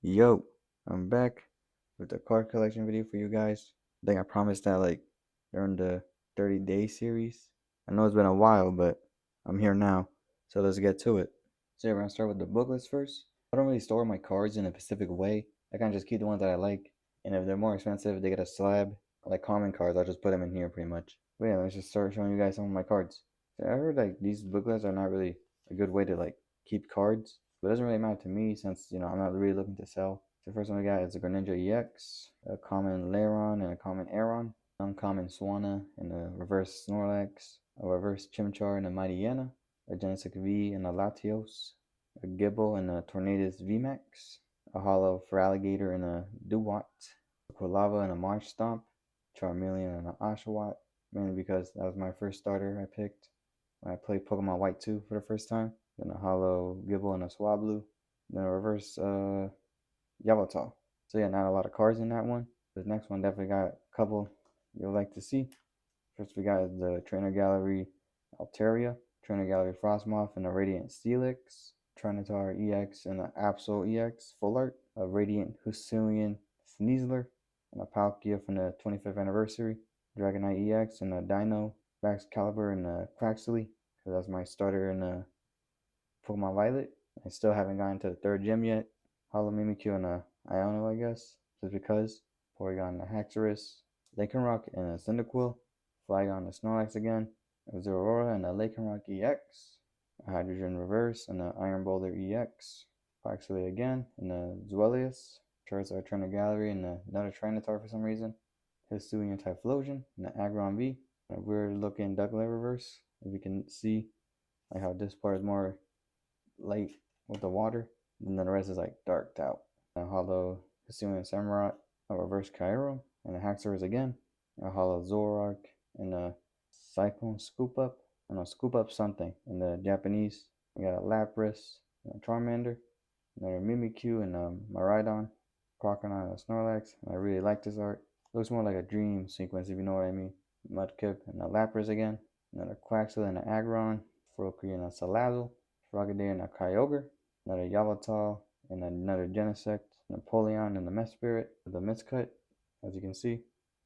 Yo, I'm back with the card collection video for you guys. I think I promised that like during the 30-day series. I know it's been a while, but I'm here now. So let's get to it. So yeah, we're gonna start with the booklets first. I don't really store my cards in a specific way. I kind of just keep the ones that I like. And if they're more expensive, they get a slab. Like common cards, I'll just put them in here pretty much. But yeah, let's just start showing you guys some of my cards. So I heard like these booklets are not really a good way to like keep cards. But it doesn't really matter to me since, I'm not really looking to sell. The first one we got is a Greninja EX, a common Lairon and a common Aeron, uncommon Swanna and a reverse Snorlax, a reverse Chimchar and a Mightyena, a Genesect V and a Latios, a Gible and a Tornadus VMAX, a Hollow Feraligatr and a Duwat, a Quilava and a Marshtomp, Charmeleon and an Oshawott, mainly because that was my first starter I picked when I played Pokemon White 2 for the first time. Then a Hollow Gible and a Swablu, then a reverse Yveltal. So yeah, not a lot of cards in that one. The next one definitely got a couple you'll like to see. First we got the Trainer Gallery Altaria, Trainer Gallery Frostmoth, and a Radiant Steelix, Trinitar EX and an Absol EX Full Art, a Radiant Hisuian Sneasler, and a Palkia from the 25th anniversary, Dragonite EX and a Dino, Baxcalibur and a Quaxley, because that's my starter in Pokemon Violet. I still haven't gotten to the third gym yet. Hollow Mimikyu and a Iono, I guess, just because. Porygon and a Haxorus, Lycanroc and a Cyndaquil, Flygon and a Snorlax again, a Zeraora and a Lycanroc EX, a Hydrogen Reverse and a Iron Boulder EX, Quaxley again and a Zweilous, Charizard Trainer Gallery and another Trinitar for some reason, Hisuian Typhlosion and an Aggron V, and a weird looking Ducklet Reverse. If you can see like how this part is more light with the water, and then the rest is like darked out. A hollow Hisuian Samurott, a reverse Kyurem, and a Haxorus again, a hollow Zoroark, and a Cyclone Scoop Up, and a Scoop Up something in the Japanese. We got a Lapras, and a Charmander, another Mimikyu, and a Miraidon, Crocodile, and a Snorlax. And I really like this art. It looks more like a dream sequence, if you know what I mean. Mudkip, and a Lapras again, another Quaxley, and an Aggron, Froakie, and a Salazzle, Frogadier and a Kyogre, another Yveltal, and another Genesect, Napoleon and the Mesprit, the Mistcut, as you can see,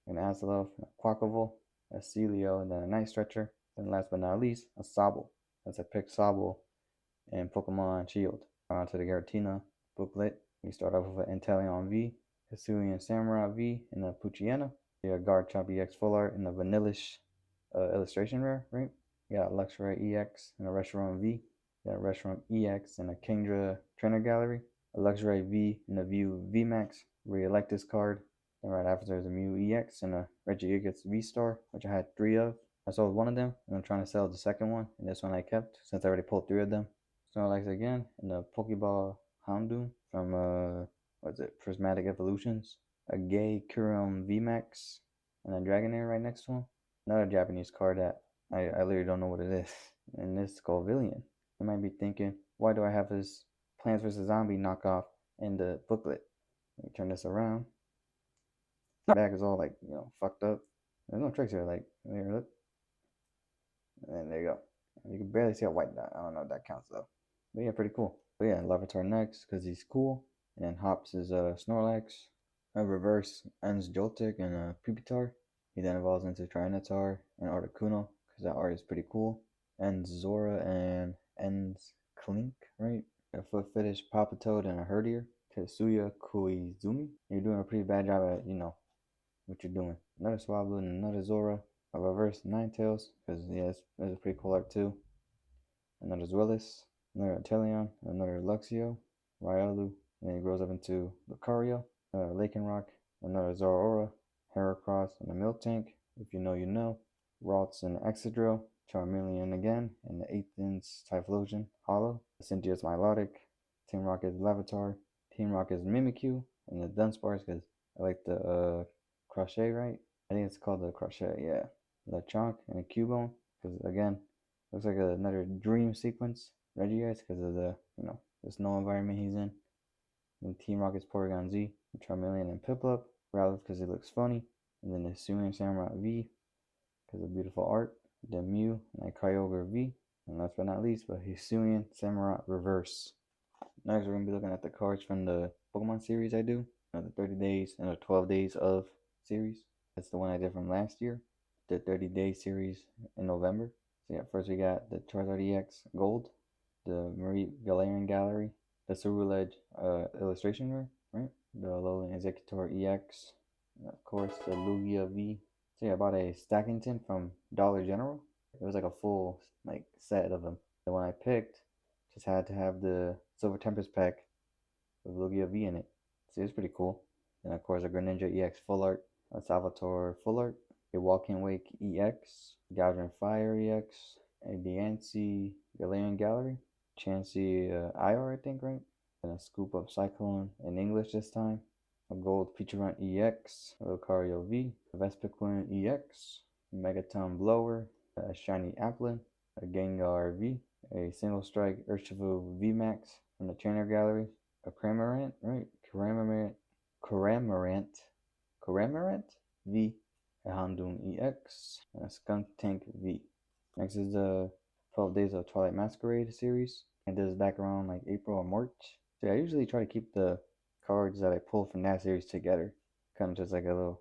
an Azelf, a Quacklevolt, a Celio, and then a Night Stretcher, and last but not least, a Sobble. That's a pick Sobble in Pokemon Shield. On to the Giratina booklet. We start off with an Inteleon V, Hisuian Samurai V, and a Poochyena. We got Garchomp EX Full Art and a Vanillish illustration rare, right? We got Luxray EX and a Reshiram V. We got Reshiram EX and a Kingdra Trainer Gallery. A Luxray V and a View VMAX. Really like this card. Then right after there's a Mew EX and a Regigigas V-Star, which I had 3 of. I sold one of them, and I'm trying to sell the second one, and this one I kept, since I already pulled 3 of them. Snorlax again, and a Pokeball Houndoom from, what's it, Prismatic Evolutions. A Gay Kyurem VMAX, and a Dragonair right next to him. Another Japanese card that I literally don't know what it is. And this is called Villian. You might be thinking, why do I have this Plants vs. Zombie knockoff in the booklet? Let me turn this around. The back is all like, fucked up. There's no tricks here, like, here, look. And there you go. You can barely see a white dot. I don't know if that counts though. But yeah, pretty cool. But yeah, Larvitar next because he's cool. And then Hops is Snorlax. A reverse ends Joltik and Pupitar. He then evolves into Trinitar and Articuno because that art is pretty cool. Ends Zora and ends Clink, right? A Foot Fetish, Palpitoad, and a Herdier. Tetsuya Koizumi. You're doing a pretty bad job at, what you're doing. Another Swablu and another Zora. A reverse Ninetales, because yeah, it's a pretty cool art too. Another Zweilous, another Inteleon, another Luxio, Ryalu, and then he grows up into Lucario, Lycanroc, another Zeraora, Heracross, and a Miltank. If you know, you know. Ralts and Excadrill, Charmeleon again, and the 8th Inch Typhlosion Hollow. Cynthia's Milotic, Team Rocket's Lavatar, Team Rocket's Mimikyu, and the Dunsparce because I like the crochet, right? I think it's called the crochet, yeah. Lechonk and a Cubone, because again, looks like another dream sequence. Regigigas because of the, the snow environment he's in. And Team Rocket's Porygon Z, Charmeleon and Piplup. Rowlet because it looks funny. And then the Hisuian Samurai V because of beautiful art. Then Mew and a Kyogre V. And last but not least, but Hisuian Samurai Reverse. Next, we're going to be looking at the cards from the Pokemon series I do. The 30 days and the 12 days of series. That's the one I did from last year. The 30-day series in November. So yeah, first we got the Charizard EX Gold, the Marie Galarian Gallery, the Ceruledge illustration rare, right? The Alolan Exeggutor EX, and of course the Lugia V. So yeah, I bought a stacking tin from Dollar General. It was like a full like set of them. The one I picked just had to have the Silver Tempest pack with Lugia V in it. So it's pretty cool. And of course a Greninja EX Full Art, a Salvatore Full Art, a Walking Wake EX, Galdrin Fire EX, a Diancie Galarian Gallery, Chansey IR I think, right? And a scoop of Cyclone in English this time. A gold Featurerunt EX, a Lucario V, a Vespiquen EX, a Megaton Blower, a shiny Applin, a Gengar V, a single strike Urshifu VMAX from the Trainer Gallery, a Cramorant, right? Cramorant V, a Houndoom EX, and a Skuntank V. Next is the 12 Days of Twilight Masquerade series. I did this back around like April or March. So yeah, I usually try to keep the cards that I pull from that series together. Kind of just like a little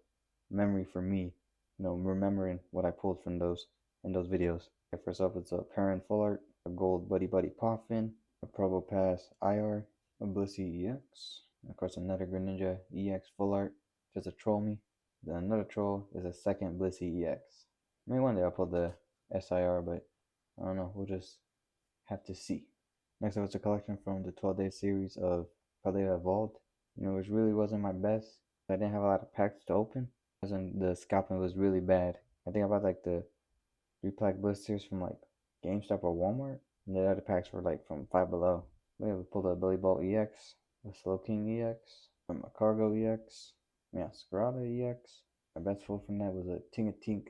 memory for me, remembering what I pulled from those in those videos. Okay, first up, it's a Perrin Full Art, a Gold Buddy Buddy Poffin, a Probopass IR, a Blissey EX, and of course another Greninja EX Full Art, just a Troll Me. Then another Troll is a second Blissey EX. Maybe one day I'll pull the SIR, but I don't know. We'll just have to see. Next up is a collection from the 12-day series of Paldea Evolved. Which really wasn't my best. I didn't have a lot of packs to open. The scalping was really bad. I think I bought like the 3-pack blisters from like GameStop or Walmart. And the other packs were like from Five Below. We pulled a Billy Bolt EX, a Slowking EX, from a Cargo EX, Masquerada EX. My best pull from that was a Tingatink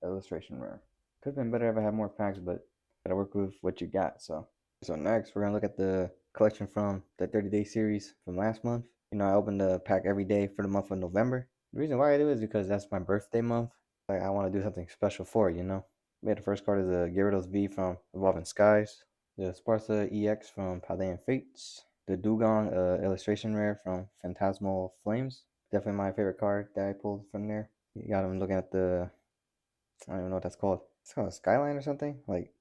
illustration rare. Could have been better if I had more packs, but gotta work with what you got. So next we're gonna look at the collection from the 30-day series from last month. I opened a pack every day for the month of November. The reason why I do is because that's my birthday month. Like I want to do something special for it. We had the first card is a Gyarados V from Evolving Skies, the Sparta EX from Paldean Fates, the Dugong illustration rare from Phantasmal Flames. Definitely my favorite card that I pulled from there. You got him looking at the, I don't even know what that's called. It's called a Skyline or something, like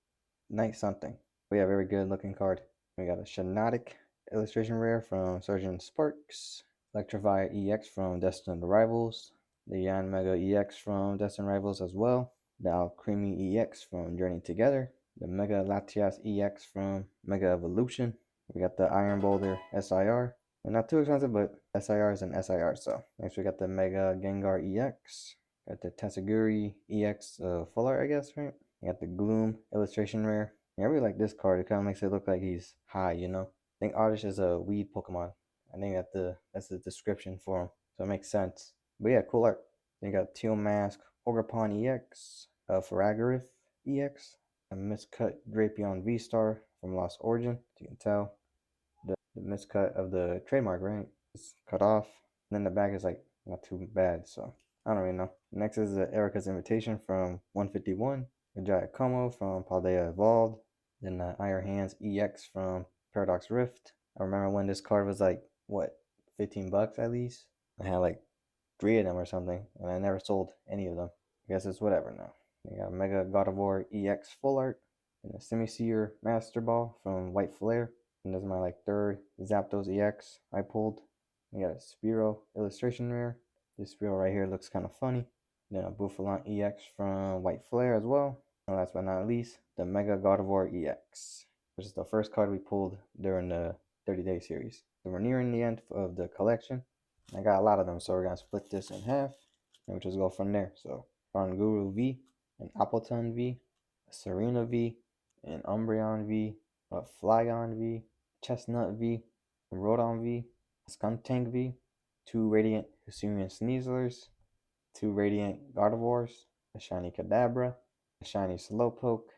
Night something. But yeah, very good looking card. We got a Shiinotic illustration rare from Sergeant Sparks, Electrify EX from Destined Rivals, the Yanmega EX from Destined Rivals as well, the Alcremie EX from Journey Together, the Mega Latias EX from Mega Evolution. We got the Iron Boulder SIR. And not too expensive, but SIR is an SIR. So next we got the Mega Gengar EX. Got the Tatsuguri EX Full Art, I guess, right? You got the Gloom illustration rare. Yeah, I really like this card. It kind of makes it look like he's high. I think Oddish is a weed Pokemon. I think that's the description for him. So it makes sense. But yeah, cool art. Then you got Teal Mask, Ogerpon EX, Faragirith EX, a miscut Drapion V-Star from Lost Origin. As you can tell, the miscut of the trademark, right? It's cut off. And then the back is like not too bad, so I don't really know. Next is the Erica's Invitation from 151. The Giacomo from Paldea Evolved. Then the Iron Hands EX from Paradox Rift. I remember when this card was like, what, 15 bucks at least? I had like 3 of them or something, and I never sold any of them. I guess it's whatever now. We got Mega Gardevoir EX Full Art. And the Semi-Seer Master Ball from White Flare. And this is my like third Zapdos EX I pulled. We got a Spearow illustration rare. This Spearow right here looks kind of funny. Then a Bouffalant EX from White Flare as well. And last but not least, the Mega Gardevoir EX, which is the first card we pulled during the 30-day series. So we're nearing the end of the collection. I got a lot of them, so we're gonna split this in half, and we'll just go from there. So Guru V, an Appleton V, a Serena V, an Umbreon V, a Flygon V, Chestnut V, a Rodon V, a Skuntank V, 2 Radiant Hisuian Sneaslers, 2 Radiant Gardevoirs, a shiny Kadabra, a shiny Slowpoke,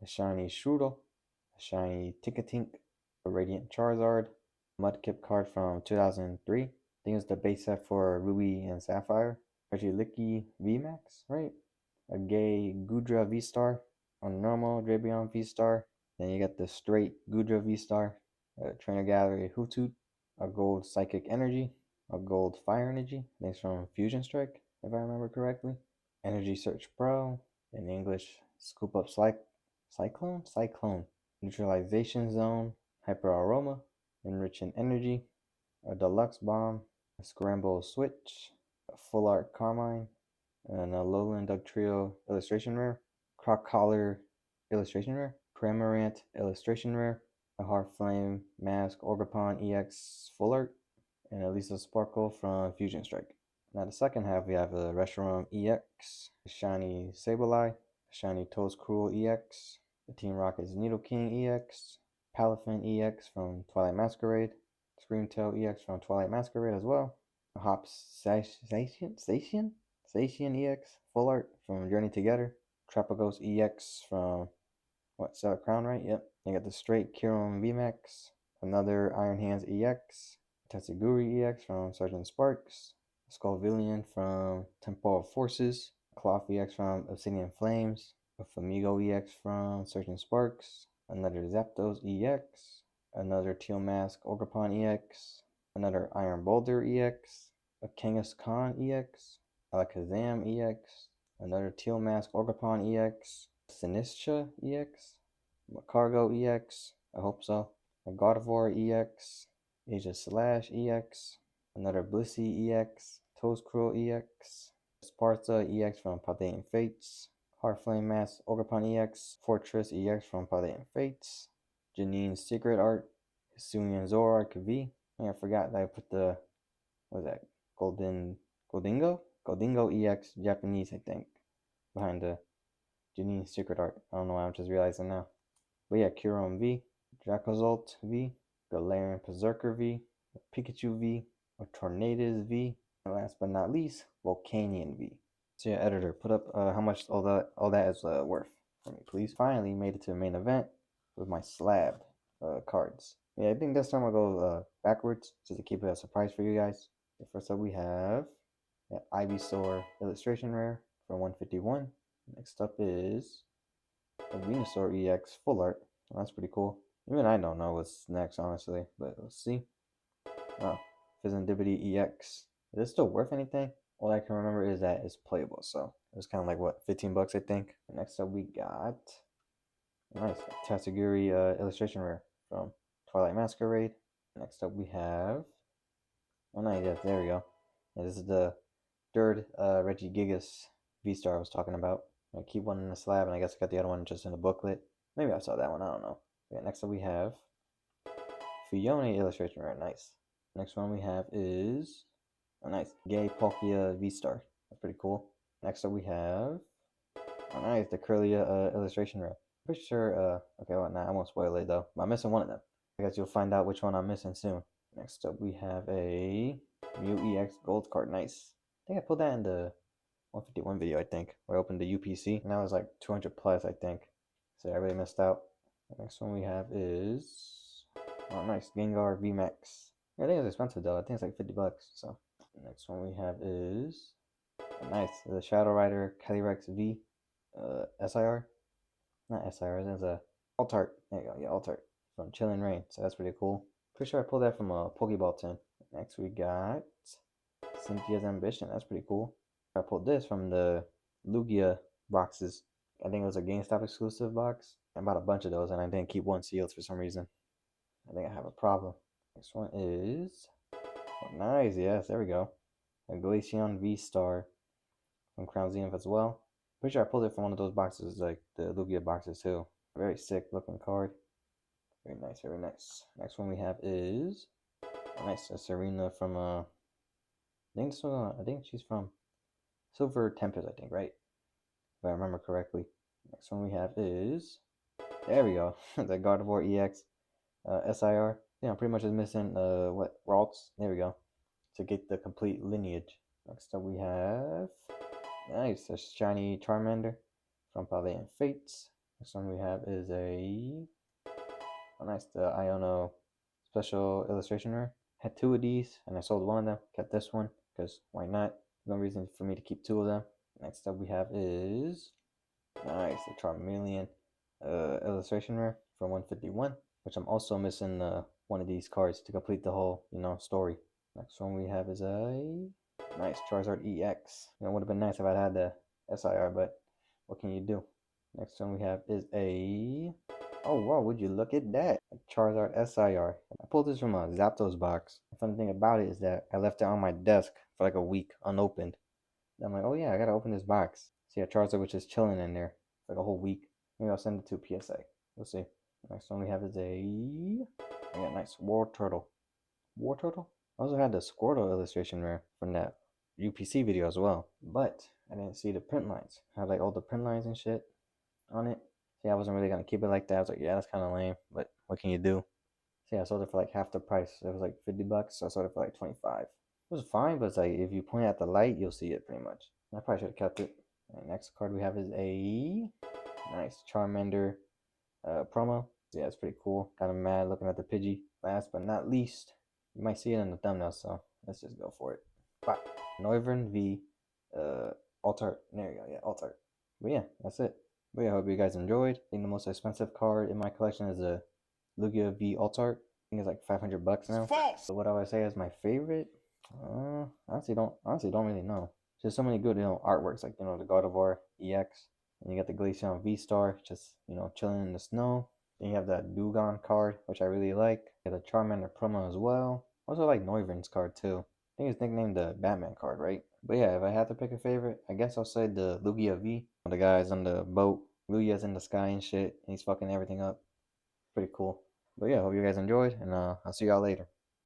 a shiny Strudel, a shiny Tikatink, a Radiant Charizard, a Mudkip card from 2003. I think it's the base set for Ruby and Sapphire. Regieleki VMAX, right? A gay Gudra V-Star, a normal Drapion V-Star. Then you got the straight Gudra V-Star, Trainer Gallery Hoothoot, a gold Psychic Energy, a gold Fire Energy. Thanks from Fusion Strike, if I remember correctly. Energy Search Pro, in English, Scoop Up Cyclone, Neutralization Zone, Hyper Aroma, Enriching Energy, a Deluxe Bomb, a Scramble Switch, a Full Art Carmine, and a Lowland Dugtrio Illustration Rare, Croc Collar Illustration Rare, Cramorant Illustration Rare, a Heart Flame Mask Orgapon EX Full Art, and at least a Sparkle from Fusion Strike. Now the second half we have a Reshiram EX, a Shiny Sableye, a Shiny Toadcruel EX, the Team Rocket's Nidoking EX, Palafin EX from Twilight Masquerade, Screamtail EX from Twilight Masquerade as well, a Hops Zacian EX Full Art from Journey Together, Trapagos EX from Cellar Crown, right? Yep. You got the straight Kyurem VMAX, another Iron Hands EX, Tatsuguri EX from Sergeant Sparks, Skullvillian from Temple of Forces, Cloth EX from Obsidian Flames, a Famigo EX from Sergeant Sparks, another Zapdos EX, another Teal Mask Orgapon EX, another Iron Boulder EX, a Kangaskhan EX, Alakazam EX, another Teal Mask Orgapon EX, Sinistcha EX, Cargo EX, I hope so, a Gardevoir EX, Asia Slash EX, another Blissey EX, Toadcruel EX, Sparta EX from Paldean Fates, Heartflame Mask Orgapon EX, Fortress EX from Paldean Fates, Janine's Secret Art, Hisuian Zoroark V. I forgot that I put the, what was that, Goldingo EX Japanese, I think, behind the Janine's Secret Art. I don't know why I'm just realizing now. But yeah, Kyurem V, Dracozolt V, Galarian Berserker V, Pikachu V, a Tornadus V, and last but not least, Volcanion V. So yeah, editor, put up how much all that is worth for me, please. Finally made it to the main event with my slab cards. Yeah, I think this time I'll go backwards just to keep it a surprise for you guys. Okay, first up we have Ivysaur Illustration Rare for 151. Next up is a Venusaur EX Full Art. Well, that's pretty cool. Even I don't know what's next, honestly, but let's see. Oh, Fizandibity EX. Is it still worth anything? All I can remember is that it's playable, so it was kind of like, what, 15 bucks, I think. Next up, we got nice Tatsuguri Illustration Rare from Twilight Masquerade. Next up, we have, oh, no, yes, there we go. Yeah, this is the third Regigigas V-Star I was talking about. I keep one in the slab, and I guess I got the other one just in the booklet. Maybe I saw that one, I don't know. Yeah, next up we have Fiona Illustration Rare, nice. Next one we have is, oh nice, Gay Palkia V-Star. That's pretty cool. Next up we have, oh nice, the Curlia Illustration Rare. Pretty sure, okay, well, nah, I won't spoil it though. But I'm missing one of them. I guess you'll find out which one I'm missing soon. Next up we have a Mew EX Gold card, nice. I think I pulled that in the 151 video, I think, where I opened the UPC, and that was like 200 plus, I think. So I really missed out. The next one we have is, oh nice, Gengar VMAX. Yeah, I think it's expensive though. I think it's like 50 bucks. So the next one we have is, oh, nice, the Shadow Rider Calyrex V, SIR, not SIR, it's a Altart. There you go, yeah, Altart from Chillin' Rain. So that's pretty cool. Pretty sure I pulled that from a Pokeball tin. Next we got Cynthia's Ambition. That's pretty cool. I pulled this from the Lugia boxes. I think it was a GameStop exclusive box. I bought a bunch of those and I didn't keep one sealed for some reason. I think I have a problem. Next one is, oh, nice, yes, there we go. A Glaceon V-Star from Crown Zenith as well. Pretty sure I pulled it from one of those boxes, like the Lugia boxes too. Very sick looking card. Very nice, very nice. Next one we have is, oh, nice, a Serena from I think she's from Silver Tempest, I think, right? If I remember correctly. Next one we have is, there we go, the Gardevoir EX SIR. Yeah, I'm pretty much just missing what, Ralts. There we go, to get the complete lineage. Next up we have, nice, a shiny Charmander from Paldean Fates. Next one we have is a, oh nice, the Iono Special Illustration Rare. Had two of these, and I sold one of them. Kept this one, because why not? No reason for me to keep two of them. Next up we have is, nice, the Charmeleon Illustration Rare from 151, which I'm also missing one of these cards to complete the whole, story. Next one we have is a nice Charizard EX. It would have been nice if I'd had the SIR, but what can you do? Next one we have is a... Oh, wow, would you look at that? A Charizard SIR. I pulled this from a Zapdos box. The funny thing about it is that I left it on my desk for like a week unopened. And I'm like, oh yeah, I gotta open this box. See a Charizard which is chilling in there for like a whole week. Maybe I'll send it to PSA. We'll see. Next one we have is a... I got a nice Wartortle. Wartortle? I also had the Squirtle illustration rare from that UPC video as well. But I didn't see the print lines. I had like all the print lines and shit on it. See, I wasn't really gonna keep it like that. I was like, yeah, that's kind of lame, but what can you do? See, I sold it for like half the price. It was like $50, so I sold it for like 25. It was fine, but it's like if you point at the light, you'll see it pretty much. I probably should have kept it. Right, next card we have is a nice Charmander promo. Yeah, it's pretty cool. Kind of mad looking at the Pidgey. Last but not least, you might see it in the thumbnail, so let's just go for it. But Noivern v Altart. There you go. Yeah, Altart. But yeah, that's it. But yeah, I hope you guys enjoyed. I think the most expensive card in my collection is a Lugia v Altart. I think it's like $500 now. False. So what I would say is my favorite? Honestly don't really know. There's so many good artworks, like the God of War EX, and you got the Glaceon V-Star just chilling in the snow. Then you have that Dewgong card, which I really like. You have the Charmander promo as well. Also like Noivern's card too. I think it's nicknamed the Batman card, right? But yeah, if I had to pick a favorite, I guess I'll say the Lugia V. The guy's on the boat, Lugia's in the sky and shit, and he's fucking everything up. Pretty cool. But yeah, hope you guys enjoyed, and I'll see y'all later.